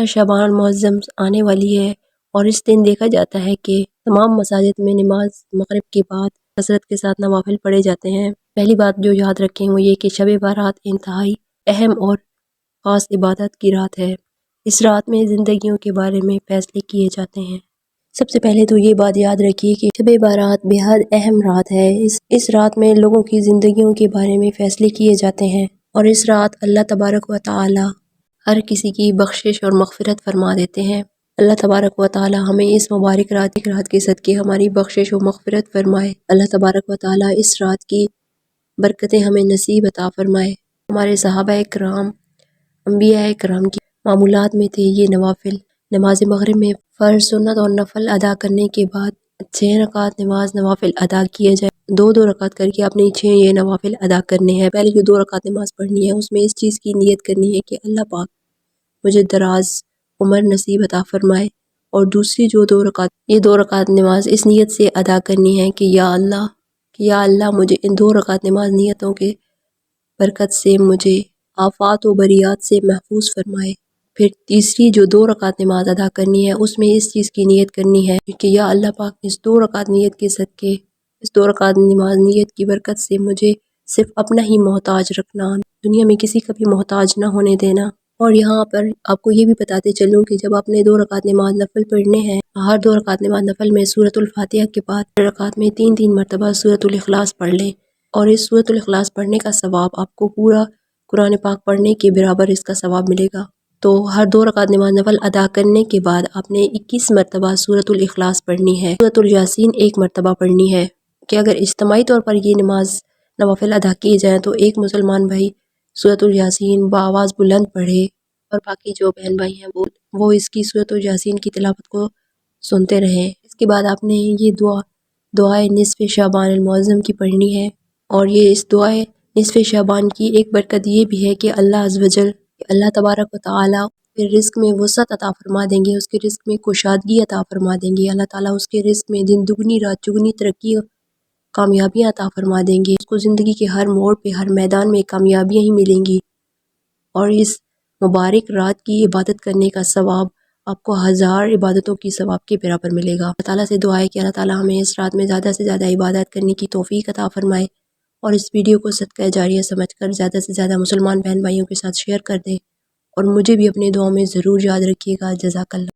ماہ شعبان المعظم آنے والی ہے اور اس دن دیکھا جاتا ہے کہ تمام مساجد میں نماز مغرب کے بعد کثرت کے ساتھ نوافل پڑھے جاتے ہیں۔ پہلی بات جو یاد رکھیں وہ یہ کہ شب بارات انتہائی اہم اور خاص عبادت کی رات ہے۔ اس رات میں زندگیوں کے بارے میں فیصلے کیے جاتے ہیں۔ سب سے پہلے تو یہ بات یاد رکھیے کہ شب بارات بے حد اہم رات ہے۔ اس رات میں لوگوں کی زندگیوں کے بارے میں فیصلے کیے جاتے ہیں اور اس رات اللہ تبارک و تعالی ہر کسی کی بخشش اور مغفرت فرما دیتے ہیں۔ اللہ تبارک و تعالی ہمیں اس مبارک رات کے صدقے ہماری بخشش و مغفرت فرمائے۔ اللہ تبارک و تعالی اس رات کی برکتیں ہمیں نصیب عطا فرمائے۔ ہمارے صحابہ کرام، انبیاء کرام کی معمولات میں تھے یہ نوافل۔ نماز مغرب میں فرض، سنت اور نفل ادا کرنے کے بعد 6 رکعت نماز نوافل ادا کیے جائے۔ 2 رکعت کر کے اپنے 6 یہ نوافل ادا کرنے ہیں۔ پہلے جو 2 رکعت نماز پڑھنی ہے اس میں اس چیز کی نیت کرنی ہے کہ اللہ پاک مجھے دراز عمر نصیب عطا فرمائے، اور دوسری جو 2 رکعت نماز اس نیت سے ادا کرنی ہے کہ یا اللہ مجھے ان 2 رکعت نماز نیتوں کے برکت سے مجھے آفات و بریات سے محفوظ فرمائے۔ پھر تیسری جو 2 رکعت نماز ادا کرنی ہے اس میں اس چیز کی نیت کرنی ہے کہ یا اللہ پاک اس 2 رکعت نیت کے صدقے، اس 2 رکعت نماز نیت کی برکت سے مجھے صرف اپنا ہی محتاج رکھنا، دنیا میں کسی کا بھی محتاج نہ ہونے دینا۔ اور یہاں پر آپ کو یہ بھی بتاتے چلوں کہ جب آپ نے 2 رکعت نماز نفل پڑھنے ہیں، ہر 2 رکعت نماز نفل میں سورۃ الفاتحہ کے بعد رکعت میں 3 مرتبہ سورۃ الاخلاص پڑھ لیں، اور اس سورۃ الاخلاص پڑھنے کا ثواب آپ کو پورا قرآن پاک پڑھنے کے برابر اس کا ثواب ملے گا۔ تو ہر 2 رکعت نماز نفل ادا کرنے کے بعد آپ نے 21 مرتبہ سورۃ الاخلاص پڑھنی ہے۔ سورۃ الیاسین 1 مرتبہ پڑھنی ہے کہ اگر اجتماعی طور پر یہ نماز نوافل ادا کی جائیں تو ایک مسلمان بھائی سورۃ الیاسین بآواز بلند پڑھے، اور باقی جو بہن بھائی ہیں وہ اس کی سورۃ الیاسین کی تلاوت کو سنتے رہیں۔ اس کے بعد آپ نے یہ دعائے نصف شعبان المعظم کی پڑھنی ہے، اور یہ اس دعائے نصف شعبان کی ایک برکت یہ بھی ہے کہ اللہ تبارک و تعالی پھر رزق میں وسعت عطا فرما دیں گے، اس کے رزق میں کشادگی عطا فرما دیں گے۔ اللہ تعالیٰ اس کے رزق میں دن دگنی رات چگنی ترقی کامیابیاں عطا فرما دیں گے۔ اس کو زندگی کے ہر موڑ پہ، ہر میدان میں کامیابیاں ہی ملیں گی، اور اس مبارک رات کی عبادت کرنے کا ثواب آپ کو 1000 عبادتوں کی ثواب کے برابر ملے گا۔ اللہ تعالیٰ سے دعا ہے کہ اللہ تعالیٰ ہمیں اس رات میں زیادہ سے زیادہ عبادت کرنے کی توفیق عطا فرمائے، اور اس ویڈیو کو صدقہ جاریہ سمجھ کر زیادہ سے زیادہ مسلمان بہن بھائیوں کے ساتھ شیئر کر دیں، اور مجھے بھی اپنے دعاؤں میں ضرور یاد رکھیے گا۔ جزاک اللہ۔